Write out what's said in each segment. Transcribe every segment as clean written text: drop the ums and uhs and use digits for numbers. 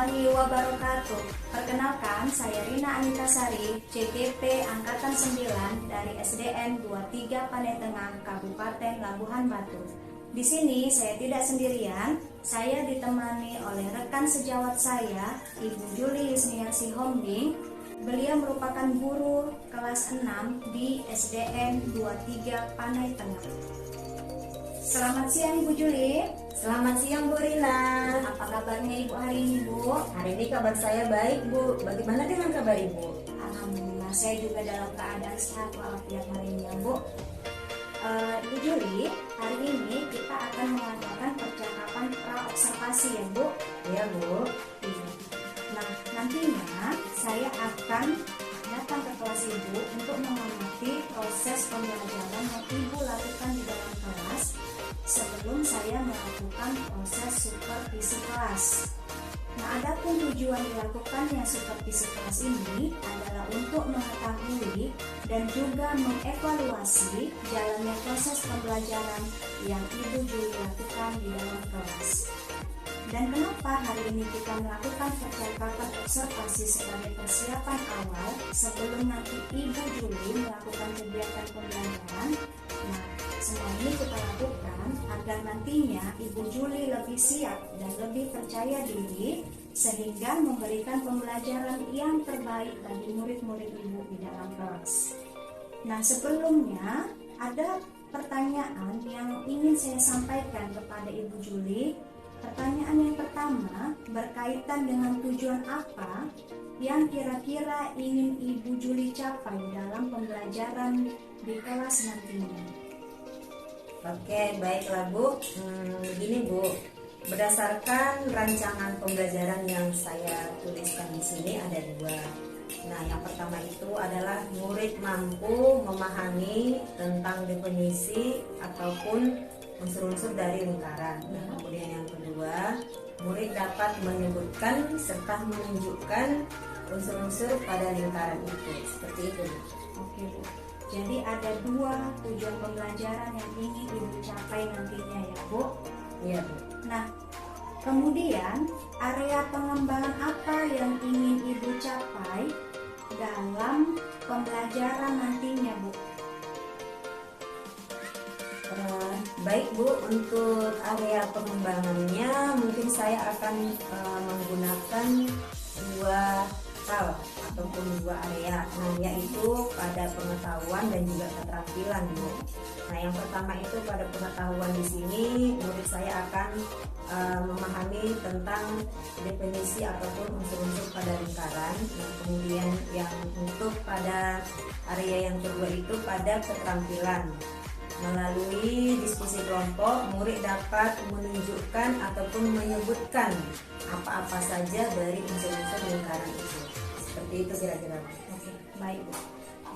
warahmatullahi wabarakatuh. Perkenalkan, saya Rina Anitasari, CGP Angkatan 9 dari SDN 23 Panai Tengah, Kabupaten Labuhan Batu. Di sini saya tidak sendirian, saya ditemani oleh rekan sejawat saya, Ibu Juli Yusniarsi Hombing. Beliau merupakan guru kelas 6 di SDN 23 Panai Tengah. Selamat siang Ibu Juli. Selamat siang Bu Rina. Apa kabarnya Ibu hari ini Bu? Hari ini kabar saya baik Bu. Bagaimana dengan kabar Ibu? Alhamdulillah saya juga dalam keadaan sehat walafiat hari ini ya Bu. Ibu Juli, hari ini kita akan mengadakan percakapan pra-observasi ya Bu. Iya Bu. Nah, nantinya saya akan datang ke kelas Ibu untuk mengamati proses pembelajaran yang Ibu lakukan di dalam kelas sebelum saya melakukan proses supervisi kelas. Nah, adapun tujuan dilakukannya supervisi kelas ini adalah untuk mengetahui dan juga mengevaluasi jalannya proses pembelajaran yang Ibu Juli lakukan di dalam kelas. Dan kenapa hari ini kita melakukan percakapan observasi sebagai persiapan awal sebelum nanti Ibu Juli melakukan kegiatan pembelajaran? Nah, semua ini kita lakukan agar nantinya Ibu Juli lebih siap dan lebih percaya diri sehingga memberikan pembelajaran yang terbaik bagi murid-murid Ibu di dalam kelas. Nah, sebelumnya ada pertanyaan yang ingin saya sampaikan kepada Ibu Juli. Pertanyaan yang pertama berkaitan dengan tujuan apa yang kira-kira ingin Ibu Juli capai dalam pembelajaran di kelas nantinya. Oke, baiklah Bu. Begini Bu, berdasarkan rancangan pembelajaran yang saya tuliskan di sini ada dua. Nah, yang pertama itu adalah murid mampu memahami tentang definisi ataupun unsur-unsur dari lingkaran. Nah, kemudian yang kedua, murid dapat menyebutkan serta menunjukkan unsur-unsur pada lingkaran itu. Seperti itu. Oke Bu. Jadi ada dua tujuan pembelajaran yang ingin Ibu capai nantinya ya Bu. Iya Bu. Nah, kemudian area pengembangan apa yang ingin Ibu capai dalam pembelajaran nantinya Bu? Baik Bu, untuk area pengembangannya mungkin saya akan menggunakan dua hal ataupun dua area. Nah, yaitu pada pengetahuan dan juga keterampilan Bu. Nah, yang pertama itu pada pengetahuan di sini murid saya akan memahami tentang definisi ataupun unsur-unsur pada lingkaran. Nah, kemudian yang untuk pada area yang kedua itu pada keterampilan. Melalui diskusi kelompok, murid dapat menunjukkan ataupun menyebutkan apa-apa saja dari unsur-unsur lingkaran itu. Seperti itu kira-kira. Oke, baik Bu.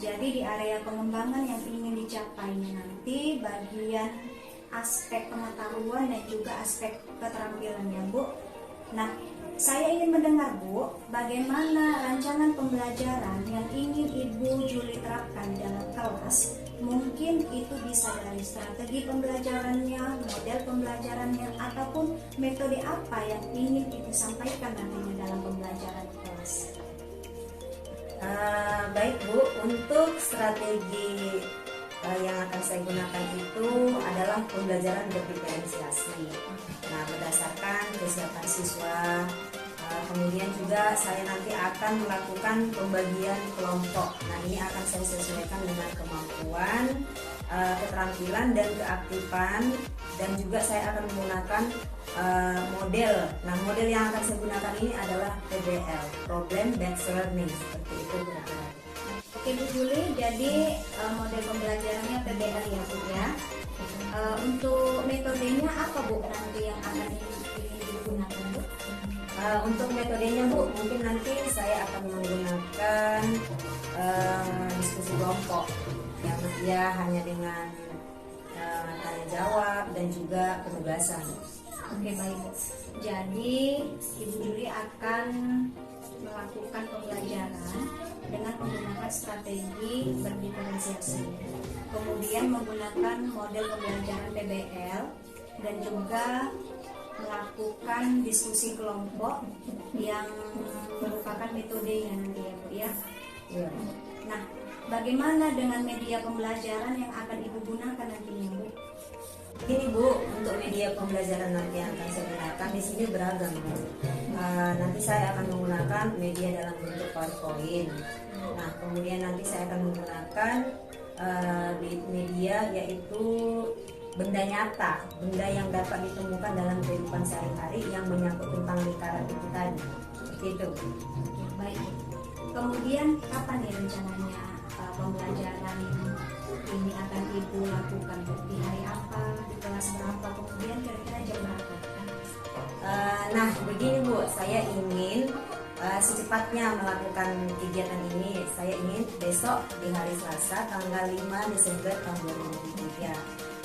Jadi di area pengembangan yang ingin dicapainya nanti bagian aspek pengetahuan dan juga aspek keterampilannya Bu. Nah, saya ingin mendengar Bu, bagaimana rancangan pembelajaran yang ingin Ibu Juli terapkan dalam kelas. Mungkin itu bisa dari strategi pembelajarannya, model pembelajarannya, ataupun metode apa yang ingin Ibu sampaikan nantinya dalam pembelajaran kelas. Baik Bu, untuk strategi yang akan saya gunakan itu adalah pembelajaran berdiferensiasi. Nah, berdasarkan kesiapan siswa, kemudian juga saya nanti akan melakukan pembagian kelompok. Nah, ini akan saya sesuaikan dengan kemampuan, keterampilan dan keaktifan, dan juga saya akan menggunakan model. Nah, model yang akan saya gunakan ini adalah PBL, Problem Based Learning. Seperti itu kira-kira. Oke Bu Juli, jadi model pembelajarannya PBL ya Bu ya. Untuk metodenya apa Bu nanti yang akan digunakan Bu? Untuk metodenya Bu, mungkin nanti saya akan menggunakan diskusi kelompok yang ya hanya dengan tanya jawab dan juga penugasan. Oke baik Bu. Jadi Ibu Juli akan melakukan pembelajaran dengan menggunakan strategi berdiferensiasi, kemudian menggunakan model pembelajaran PBL dan juga melakukan diskusi kelompok yang merupakan metodenya nanti ya Bu ya. Iya. Nah, bagaimana dengan media pembelajaran yang akan Ibu gunakan nantinya Bu? Ini Bu, untuk media pembelajaran nanti yang akan saya gunakan di sini beragam Bu. Nanti saya akan menggunakan media dalam bentuk PowerPoint. Nah, kemudian nanti saya akan menggunakan media yaitu benda nyata, benda yang dapat ditemukan dalam kehidupan sehari-hari yang menyangkut tentang lingkaran itu tadi. Seperti itu. Baik. Kemudian kapan nih rencananya pembelajaran ini akan Ibu lakukan? Di hari apa, di kelas berapa, kemudian kira-kira jam berapa? Nah, begini Bu, saya ingin secepatnya melakukan kegiatan ini. Saya ingin besok di hari Selasa tanggal 5 Desember tahun 2023.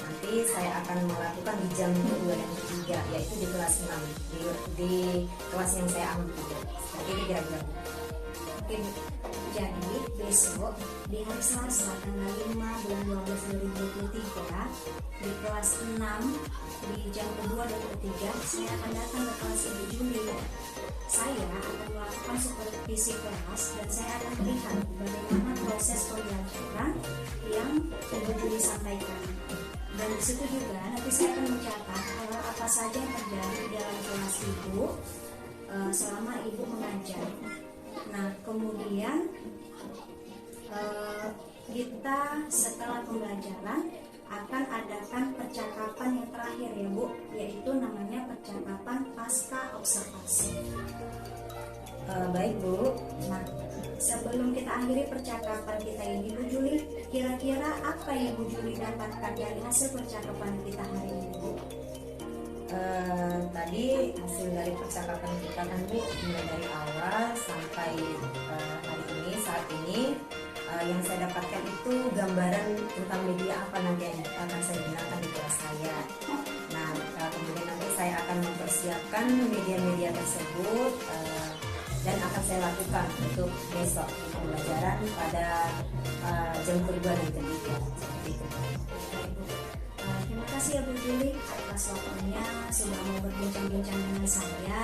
Nanti saya akan melakukan di jam kedua dan ketiga, yaitu di kelas 6 di kelas yang saya ambil. Seperti itu kira-kira. Oke Bu. Jadi besok di hari Selasa tanggal 5 bulan 12 2023 di kelas 6 di jam kedua dan ketiga saya akan datang ke kelas Ibu Juli. Saya akan melakukan supervisi kelas dan saya akan melihat bagaimana proses pembelajaran yang Ibu Juli sampaikan. Dan di situ juga nanti saya akan mencatat hal apa saja yang terjadi di dalam kelas Ibu selama Ibu mengajar. Nah, kemudian kita setelah pembelajaran akan adakan percakapan yang terakhir ya Bu, yaitu namanya percakapan pasca observasi. Baik Bu. Nah, sebelum kita akhiri percakapan kita ini Bu Juli, kira-kira apa yang Bu Juli dapatkan dari hasil percakapan kita hari ini Bu? Tadi hasil dari percakapan kita kan Bu, mulai dari awal sampai hari ini, saat ini yang saya dapatkan itu gambaran tentang media apa nanti yang akan saya gunakan di kelas saya. Nah, kemudian nanti saya akan mempersiapkan media-media tersebut dan akan saya lakukan untuk besok di pembelajaran pada jam kedua dan ketiga. Seperti itu. Terima kasih ya Bu Juli atas waktunya sudah mau berbincang-bincang dengan saya.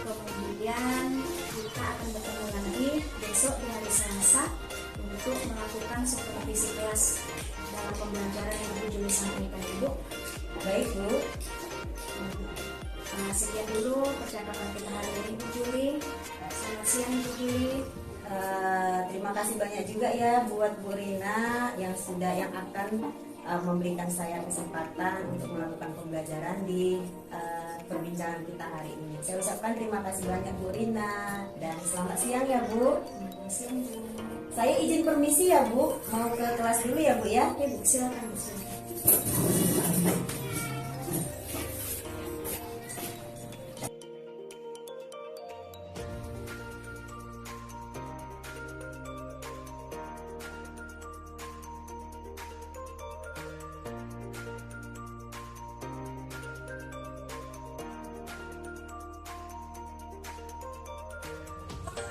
Kemudian kita akan bertemu lagi besok di hari Selasa untuk melakukan supervisi kelas dalam pembelajaran yang Bu Juli sampaikan Ibu. Baik Bu. Sekian dulu percakapan kita hari ini Bu Juli. Selamat siang Bu Juli. Terima kasih banyak juga ya buat Bu Rina yang akan memberikan saya kesempatan untuk melakukan pembelajaran di perbincangan kita hari ini. Saya ucapkan terima kasih banyak Bu Rina dan selamat siang ya Bu. Selamat siang Bu. Saya izin permisi ya Bu, mau ke kelas dulu ya Bu ya. Oke Bu, silakan Bu.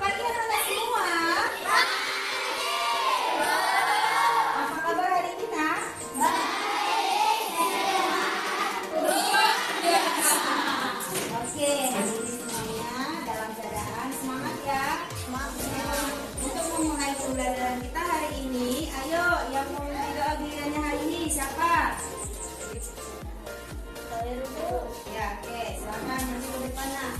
Pagi anak semua. Apa kabar hari ini nak? Oke, hari ini semuanya dalam keadaan semangat ya. Untuk memulai pembelajaran kita hari ini, ayo yang mau doa gilirannya hari ini siapa? Saya dulu. Ya, oke, silakan nanti ke depan nak.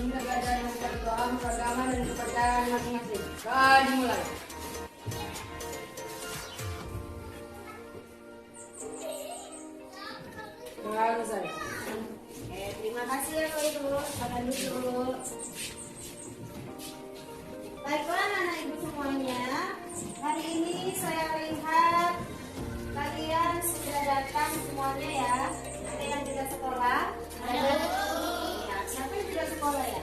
Negara dan doa beragama dan kepercayaan masing-masing. Dimulai. Terima kasih. Terima kasih ya Pak Ibu. Pada dulu. Baiklah anak ibu semuanya. Hari ini saya lihat kalian sudah datang semuanya ya. Ada yang tidak sekolah? Ada. Ya, siapa yang tidak sekolah ya?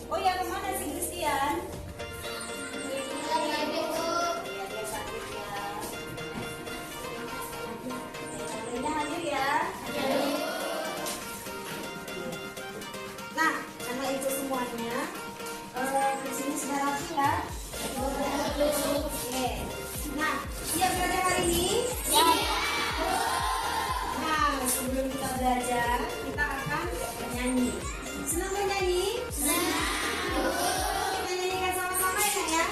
Oh ya, kemana si Christian? Iya, dia sakit ya. Rina hadir semuanya. Di sini sudah rapi ya. Oke. Nah, siap belajar hari ini? Nah, sebelum kita belajar, kita akan bernyanyi. Senang bernyanyi? Kita nyanyikan sama-sama ya.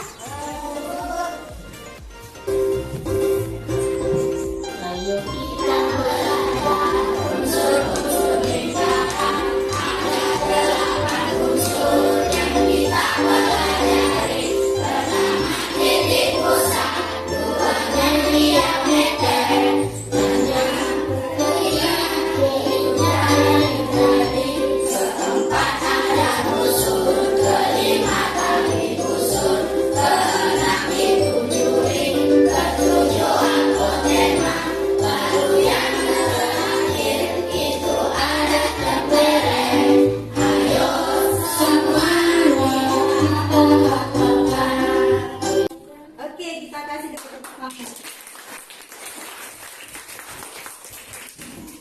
Ayo kita belajar unsur-unsur lingkaran. Ada 8 unsur yang kita pelajari. Pertama titik pusat, dua diameter, dan yang ketiga jari-jari. Keempat ada busur, kelima tali busur, keenam itu juring, ketujuh apotema, baru yang terakhir itu ada tempereng. Ayo semuanya kita lakukan. Oke, kita kasih tepuk tangan.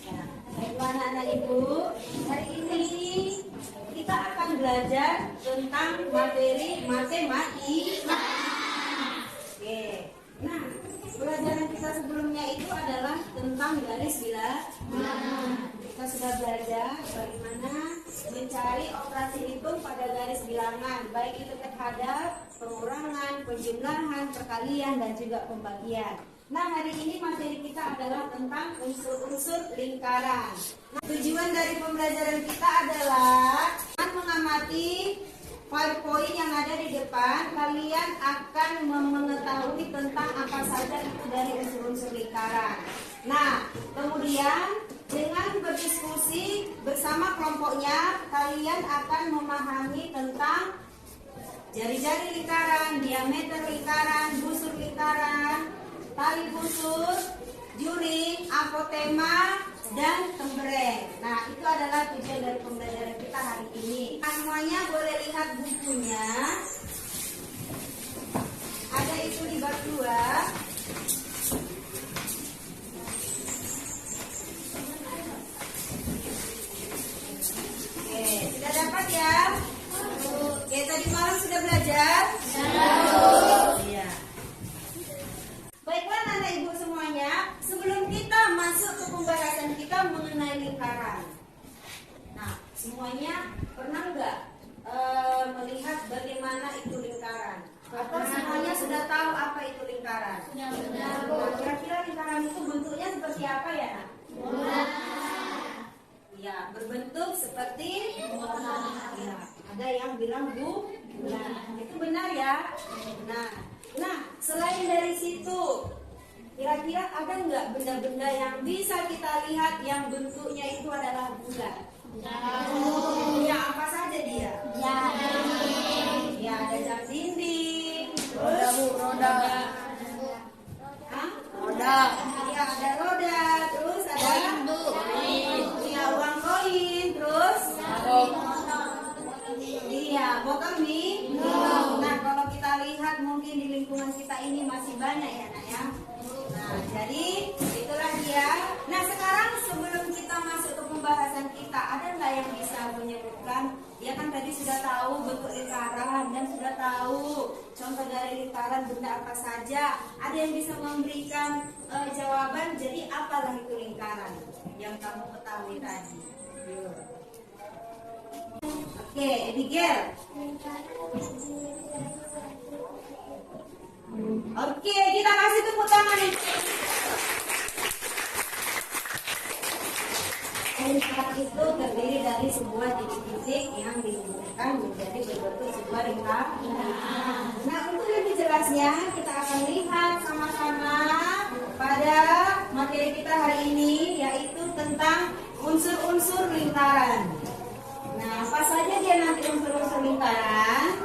Ya, baiklah anak-anak ibu, hari ini kita akan belajar tentang materi matematika. Oke, nah pelajaran kita sebelumnya itu adalah tentang garis bilangan. Kita sudah belajar bagaimana mencari operasi hitung pada garis bilangan, baik itu terhadap pengurangan, penjumlahan, perkalian, dan juga pembagian. Nah, hari ini materi kita adalah tentang unsur-unsur lingkaran. Nah, tujuan dari pembelajaran kita adalah dengan mengamati PowerPoint yang ada di depan, kalian akan mengetahui tentang apa saja itu dari unsur-unsur lingkaran. Nah, kemudian dengan berdiskusi bersama kelompoknya, kalian akan memahami tentang jari-jari lingkaran, diameter lingkaran, busur lingkaran, tali busur, juring, apotema, dan tembereng. Nah, itu adalah tujuan dari pembelajaran kita hari ini. Nah, semuanya boleh lihat bukunya. Ada itu di bab 2. Oke, sudah dapat ya? Oke, tadi malam sudah belajar? Iya. Baiklah anak ibu semuanya, sebelum kita masuk ke pembahasan kita mengenai lingkaran. Nah, semuanya pernah nggak melihat bagaimana itu lingkaran? Atau semuanya sudah tahu apa itu lingkaran? Nah, kira-kira lingkaran itu bentuknya seperti apa ya, Nak? Ya, berbentuk seperti ya, ada yang bilang bulan. Itu benar ya? Nah, selain dari situ, kira-kira ada nggak benda-benda yang bisa kita lihat yang bentuknya itu adalah bulan? Ya, apa saja dia? Ya, ada jam dinding. Roda. Hah? Roda. Ya, ada roda. Terus ada ya, uang koin. Terus iya, botol minum. Nah, kalau kita lihat mungkin di lingkungan kita ini masih banyak ya, Nak ya. Nah, jadi itulah dia. Nah, sekarang sebelum kita masuk ke pembahasan kita, ada nggak yang bisa menyebutkan? Dia kan tadi sudah tahu bentuk lingkaran dan sudah tahu contoh dari lingkaran benda apa saja. Ada yang bisa memberikan jawaban? Jadi apalah itu lingkaran yang kamu ketahui tadi? Yuk. Oke, Abigail. Oke, kita kasih tepuk tangan nih. Lingkaran itu terdiri dari sebuah titik-titik yang dihubungkan menjadi berbentuk sebuah lingkaran. Nah, untuk lebih jelasnya kita akan lihat sama-sama pada materi kita hari ini, yaitu tentang unsur-unsur lingkaran. Nah, apa saja dia nanti unsur-unsur lingkaran?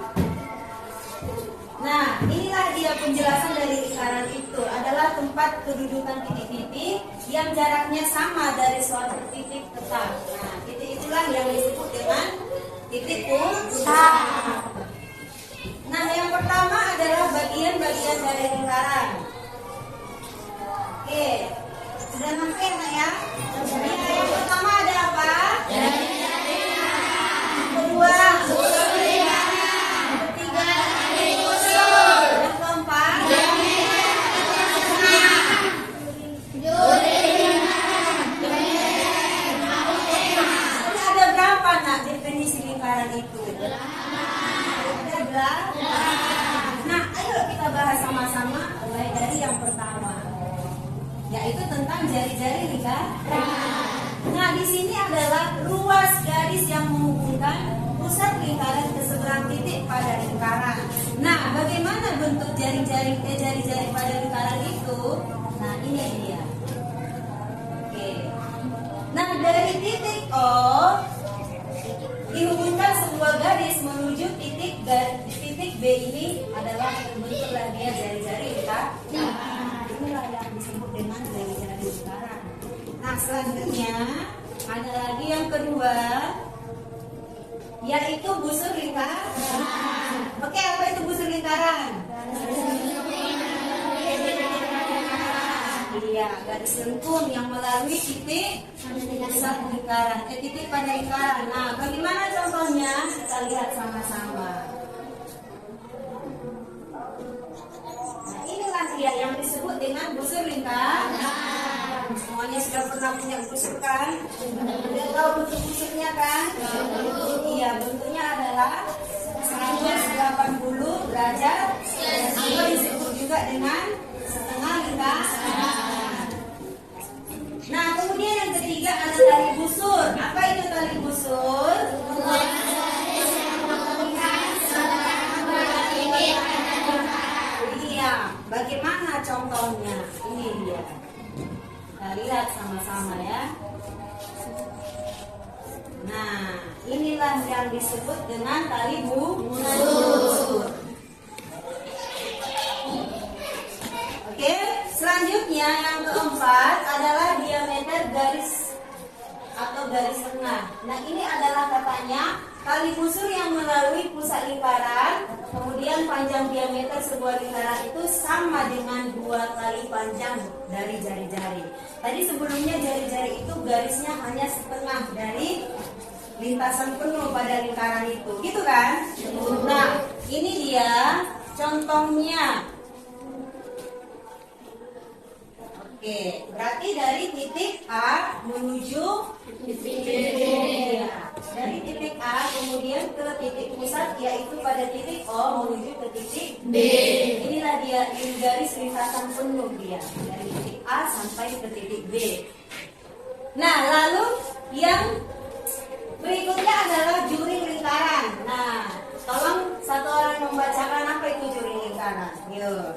Nah, inilah dia penjelasan dari lingkaran itu. Adalah tempat kedudukan titik-titik yang jaraknya sama dari suatu titik tetap. Nah, titik itulah yang disebut dengan titik pusat. Nah, yang pertama adalah bagian-bagian dari lingkaran. Oke, sudah sampai ya? Yang pertama ada apa? Kedua, lingkaran itu? Ada 8. Nah, ayo kita bahas sama-sama mulai dari yang pertama, yaitu tentang jari-jari lingkaran. Nah, di sini adalah ruas garis yang menghubungkan pusat lingkaran ke seberang titik pada lingkaran. Nah, bagaimana bentuk jari-jari pada lingkaran itu? Nah, ini dia. Oke. Nah, dari titik O dihubungkan sebuah garis menuju titik B ini adalah bentuklah dia jari-jari lingkaran. Inilah yang disebut dengan jari-jari lingkaran. Nah, selanjutnya ada lagi yang kedua, yaitu busur lingkaran. Oke, apa itu busur lingkaran? Iya, garis lengkung yang melalui titik pusat lingkaran, titik pada lingkaran. Nah, bagaimana contohnya? Kita lihat sama-sama. Nah, inilah dia yang disebut dengan busur lingkaran. Semuanya sudah pernah punya busur kan? Sudah tahu bentuk busurnya kan? Iya, bentuknya adalah 180 derajat atau disebut juga dengan setengah lingkaran. Nah, kemudian yang ketiga ada tali busur. Apa itu tali busur? Iya, bagaimana contohnya? Ini dia. Kita lihat sama-sama ya. Nah, inilah yang disebut dengan tali busur. Oke, selanjutnya yang keempat adalah diameter garis atau garis tengah. Nah, ini adalah katanya tali busur yang melalui pusat lingkaran, kemudian panjang diameter sebuah lingkaran itu sama dengan 2 kali panjang dari jari-jari. Tadi sebelumnya jari-jari itu garisnya hanya setengah dari lintasan penuh pada lingkaran itu, gitu kan? Nah, ini dia contohnya. Oke, berarti dari titik A menuju titik B. Ya. Dari titik A kemudian ke titik pusat, yaitu pada titik O menuju ke titik B. Inilah dia, ini garis lintasan penuh dia dari titik A sampai ke titik B. Nah, lalu yang berikutnya adalah juring lingkaran. Nah, tolong satu orang membacakan apa itu juring lingkaran. Yuk.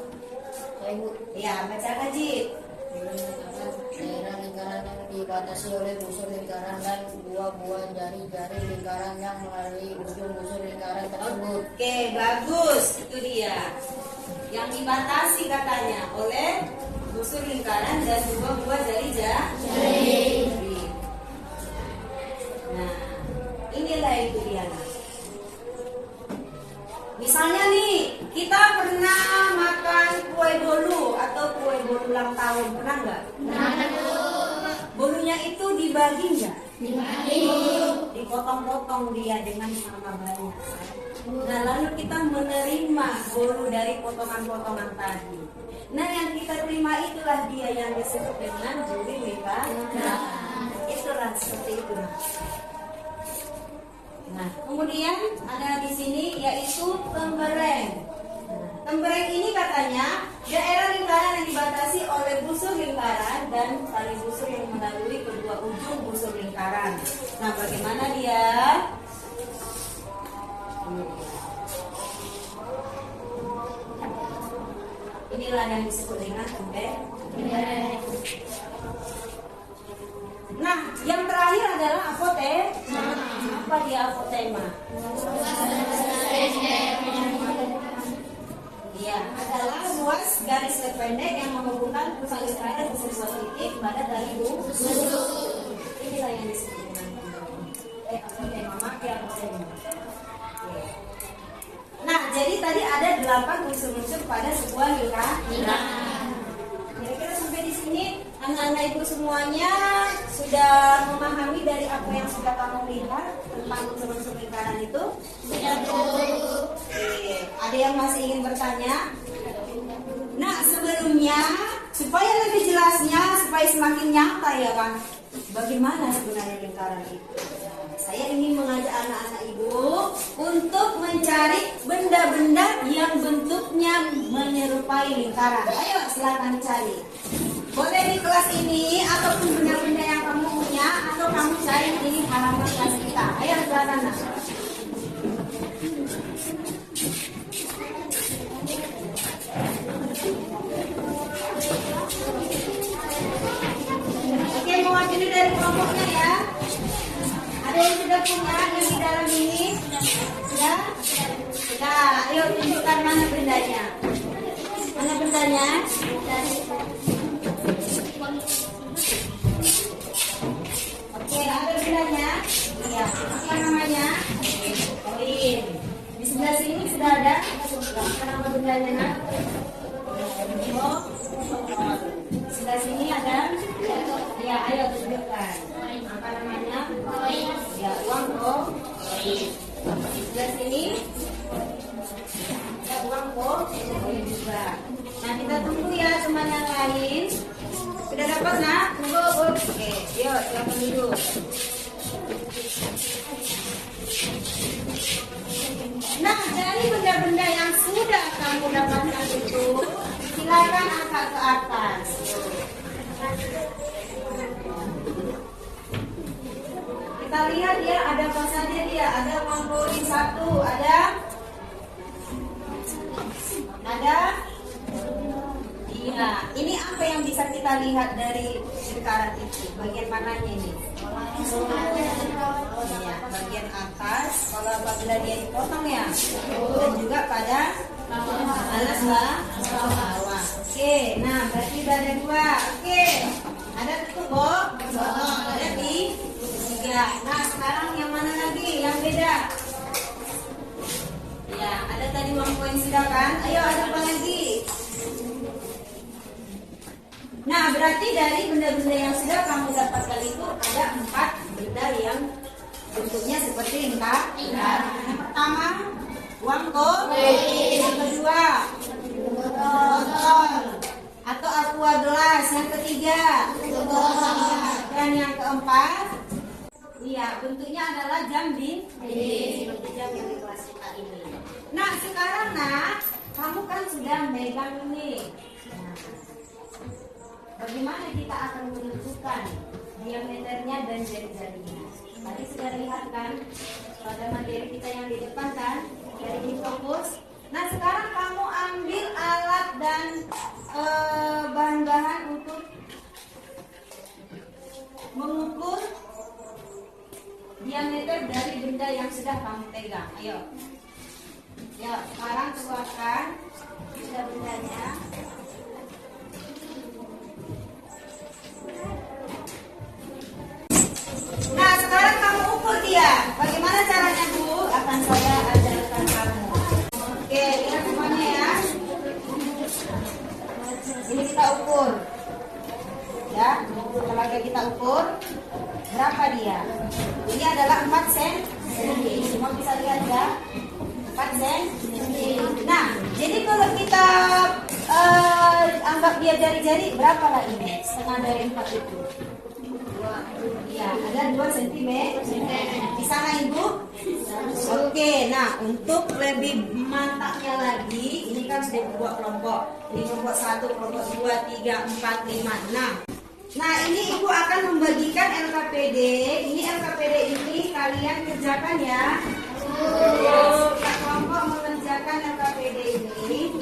Ya, bacakan Ji. Daerah lingkaran yang dibatasi oleh busur lingkaran dan dua buah jari-jari lingkaran yang melalui ujung busur lingkaran tersebut. Oke, bagus. Itu dia. Yang dibatasi katanya oleh busur lingkaran dan dua buah jari. Nah, inilah itu dia. Misalnya nih, kita pernah makan kue bolu atau kue bolu ulang tahun, pernah nggak? Bolunya itu dibagi nggak? Dipotong-potong dia dengan sama banyak. Nah, lalu kita menerima bolu dari potongan-potongan tadi. Nah, yang kita terima itulah dia yang disebut dengan juring lingkaran. Itulah seperti itu. Nah, kemudian ada di sini yaitu tembereng. Tembereng ini katanya daerah lingkaran yang dibatasi oleh busur lingkaran dan tali busur yang melalui kedua ujung busur lingkaran. Nah, bagaimana dia? Inilah yang disebut dengan tembereng. Nah, yang terakhir adalah apotema. Apa dia apotema? Iya, adalah ruas garis pendek yang menghubungkan pusat lingkaran ke sebuah titik pada tali busur. Inilah yang disebut dengan apotema. Apotema. Nah, jadi tadi ada 8 unsur-unsur pada sebuah lingkaran. Kira-kira sampai di sini anak-anak ibu semuanya sudah memahami dari apa yang sudah kamu lihat tentang unsur-unsur lingkaran itu? Oke. Ada yang masih ingin bertanya? Nah, sebelumnya supaya lebih jelasnya, supaya semakin nyata ya kan, bagaimana sebenarnya lingkaran itu? Saya ingin mengajak anak-anak ibu benda yang bentuknya menyerupai lingkaran. Ayo silakan cari. Boleh di kelas ini ataupun benda-benda yang kamu punya, atau kamu cari di halaman kelas kita. Ayo silakan. Nah. Oke, mewakili dari kelompoknya ya. Ada yang sudah punya yang di dalam ini? Sudah? Sudah. Ayo tunjukkan mana bendanya. Mana bendanya? Oke, ada bendanya? Iya. Apa namanya? Koin. Di sebelah sini sudah ada? Apa nama bendanya? Oh. Sebelah sini ada? Ya, ayo tunjukkan. Apa namanya? Ya, uang kok. Sebelah sini ada uang kok. Juga. Nah, kita tunggu ya teman yang lain. Sudah dapat nak? Tunggu. Oke, yuk silakan duduk. Nah, dari benda-benda yang sudah kamu dapatkan itu, silakan angkat ke atas. Kita lihat ya, ada apa saja dia. Ada uang koin 1, ada. Iya, ini apa yang bisa kita lihat dari lingkaran itu? Bagian mananya ini? Ya, bagian atas. Kalau apabila dia dipotong ya, dan juga pada alas bawah. Oke, nah berarti ada 2. Oke, ada tutup box, ada di 3. Nah sekarang yang mana lagi? Yang beda? Ya, ada tadi uang koin sudah kan? Ayo ada apa lagi? Nah, berarti dari benda-benda yang sudah kamu dapatkan itu ada 4 benda yang bentuknya seperti lingkar. Yang pertama, uang koin. Yang kedua, botol atau aqua gelas. Yang ketiga, dan yang keempat, iya, bentuknya adalah jam dinding. Seperti jam yang di kelas kita ini. Nah, sekarang nak, kamu kan sudah megang ini. Nah, bagaimana kita akan menentukan diameternya dan jari-jarinya? Tadi sudah lihat kan pada materi kita yang di depan kan, dari fokus. Nah sekarang kamu ambil alat dan bahan-bahan untuk mengukur diameter dari benda yang sudah kamu pegang. Ayo. Ya, sekarang keluarkan sudah bendanya. Nah, sekarang kamu ukur dia. Bagaimana caranya dulu? Akan saya ajarkan kamu. Oke, lihat semuanya ya. Ini kita ukur. Ya, tenaga kita ukur. Berapa dia? Ini adalah 4 cm. Semua bisa lihat ya. 4 cm. Nah, jadi kalau kita anggap dia jari-jari, berapa lah ini? Setengah dari 4 itu. Ya, ada 2 cm. Di sana Ibu. Oke, nah untuk lebih mantapnya lagi, ini kan sudah buat kelompok. Ini kelompok 1, kelompok 2, 3, 4, 5, 6. Nah, ini Ibu akan membagikan LKPD. Ini LKPD ini kalian kerjakan ya. Kak kelompok mengerjakan LKPD ini.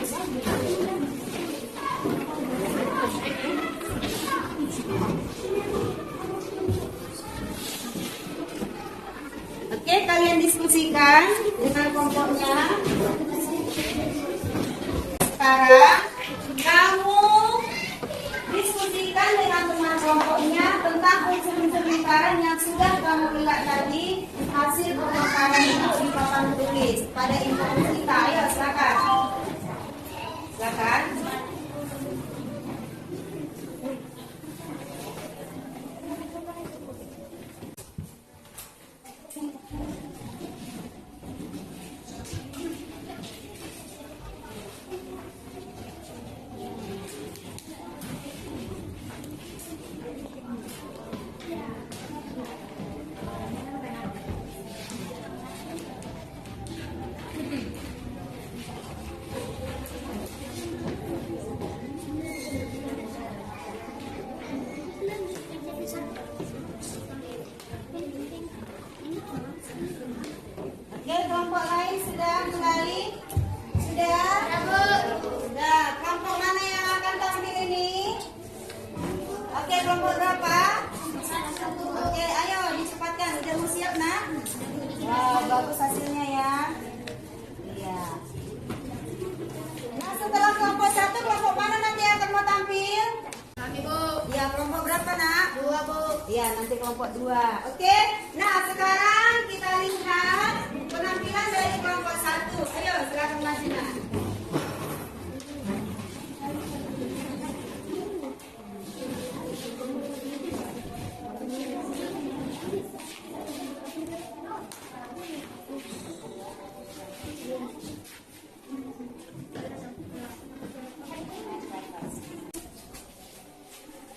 Oke, kalian diskusikan dengan kelompoknya. Sekarang kamu diskusikan dengan teman kelompoknya tentang unsur-unsur lingkaran yang sudah kamu lihat tadi hasil pembongkaran itu di papan tulis pada info kita. Ayo silakan. Silakan. kelompok berapa? Oke, ayo dicepatkan. Udah mau siap, nak? Wow, bagus hasilnya ya. Iya. Nah, setelah kelompok 1, kelompok mana nanti akan mau tampil? Kami Bu. Ya, kelompok berapa, nak? 2 Bu. Iya, nanti kelompok 2. Oke. Nah, sekarang kita lihat penampilan dari kelompok 1. Ayo, silakan maju, nak.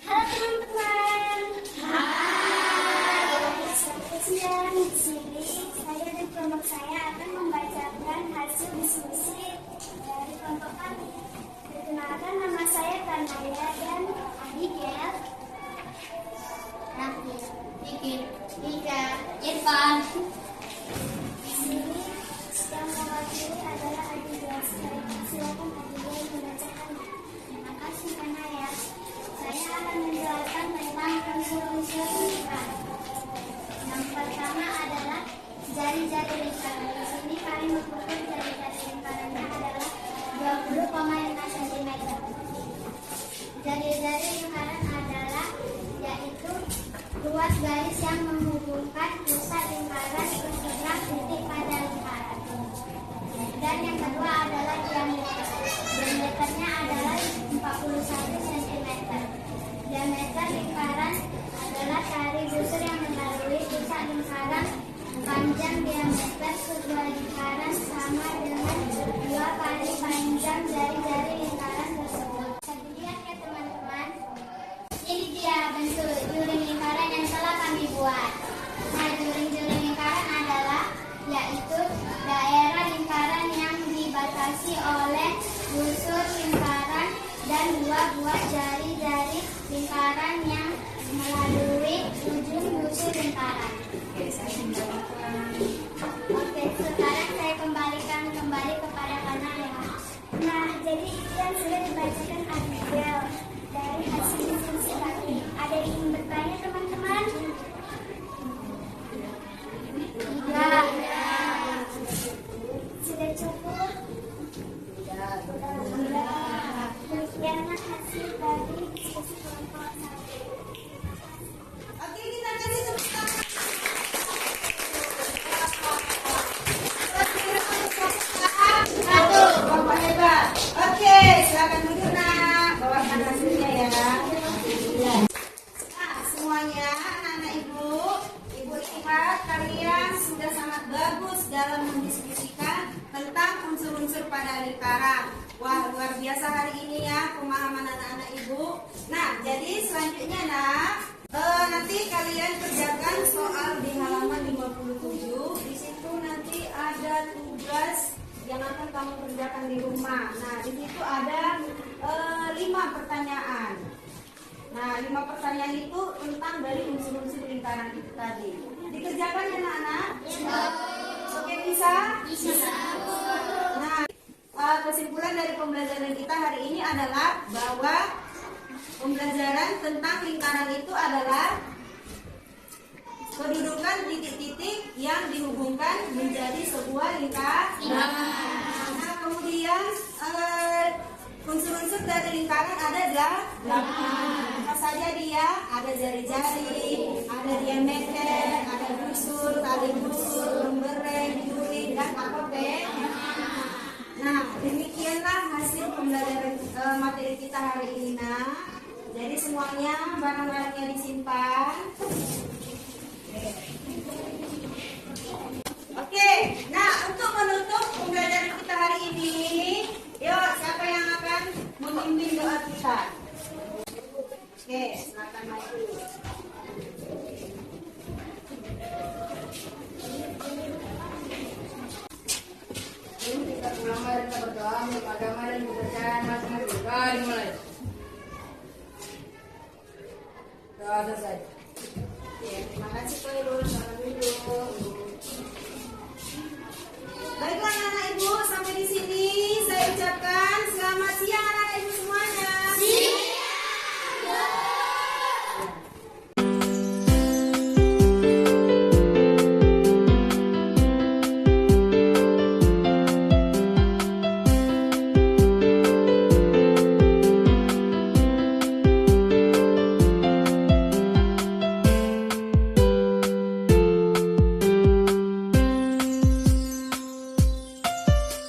Halo teman-teman. Selamat siang. Di sini saya dan kelompok saya akan membacakan hasil diskusi dari kelompok kami. Perkenalkan, nama saya Tanaya dan Abigail. Raffi, Dikit, Ika, Irfan. Di sini yang mewakili adalah Abigail. Silakan Abigail membacakannya. Terima kasih Tanaya. Saya akan menjelaskan tentang unsur-unsur lingkaran. Yang pertama adalah jari-jari lingkaran. Di sini kami mengukur jari-jari lingkarannya adalah 20,5 cm. Jari-jari lingkaran adalah yaitu ruas garis yang menghubungkan pusat lingkaran ke sebelah titik pada lingkaran. Dan yang kedua adalah diameter. Diameternya adalah 41 cm. Diameter lingkaran adalah tali busur yang melalui pusat lingkaran. Panjang diameter sebuah lingkaran sama dengan 2 kali panjang jari-jari lingkaran tersebut. Bisa dilihat ya teman-teman. Ini dia bentuk juring lingkaran yang telah kami buat. Nah, juring-juring lingkaran adalah yaitu daerah lingkaran yang dibatasi oleh busur lingkaran dan 2 buah jari-jari lingkaran yang melalui ujung busur lingkaran. Oke, sekarang saya kembalikan kembali kepada Kanaya. Nah, jadi itu yang sudah dibacakan Abigail dari hasil diskusi kami. Ada yang ingin bertanya teman-teman? Tidak. Sudah cukup? Sudah. Demikianlah hasil dari diskusi kelompok 1. Oke, kita kasih tepuk tangan. Kelompok hebat. Oke, silakan duduk, nak. Bawakan hasilnya ya. Nah, semuanya anak-anak ibu lihat kalian sudah sangat bagus dalam mendiskusikan tentang unsur-unsur pada lingkaran. Wah, luar biasa hari ini ya pemahaman anak-anak ibu. Nah, jadi selanjutnya nanti kalian kerjakan soal di halaman 57. Di situ nanti ada tugas yang akan kamu kerjakan di rumah. Nah, di situ ada 5 pertanyaan. Nah, 5 pertanyaan itu tentang dari unsur-unsur lingkaran itu tadi. Dikerjakan ya anak-anak? Oke, bisa? Bisa. Nah, kesimpulan dari pembelajaran kita hari ini adalah bahwa pembelajaran tentang lingkaran itu adalah kedudukan titik-titik yang dihubungkan menjadi sebuah lingkaran. Nah, kemudian unsur-unsur dari lingkaran ada 8. Apa saja dia? Ada jari-jari, ada diameter, ada busur, tali busur, lembereng, juring, dan apa Nah, demikianlah hasil pembelajaran materi kita hari ini. Jadi semuanya barang-barangnya disimpan. Oke, nah untuk menutup pembelajaran kita hari ini, yuk siapa yang akan memimpin doa kita? Oke, silakan maju. Ini kita pulang mari kita berdoa untuk agama dan kepercayaan masing-masing. Dimulai. Doa selesai.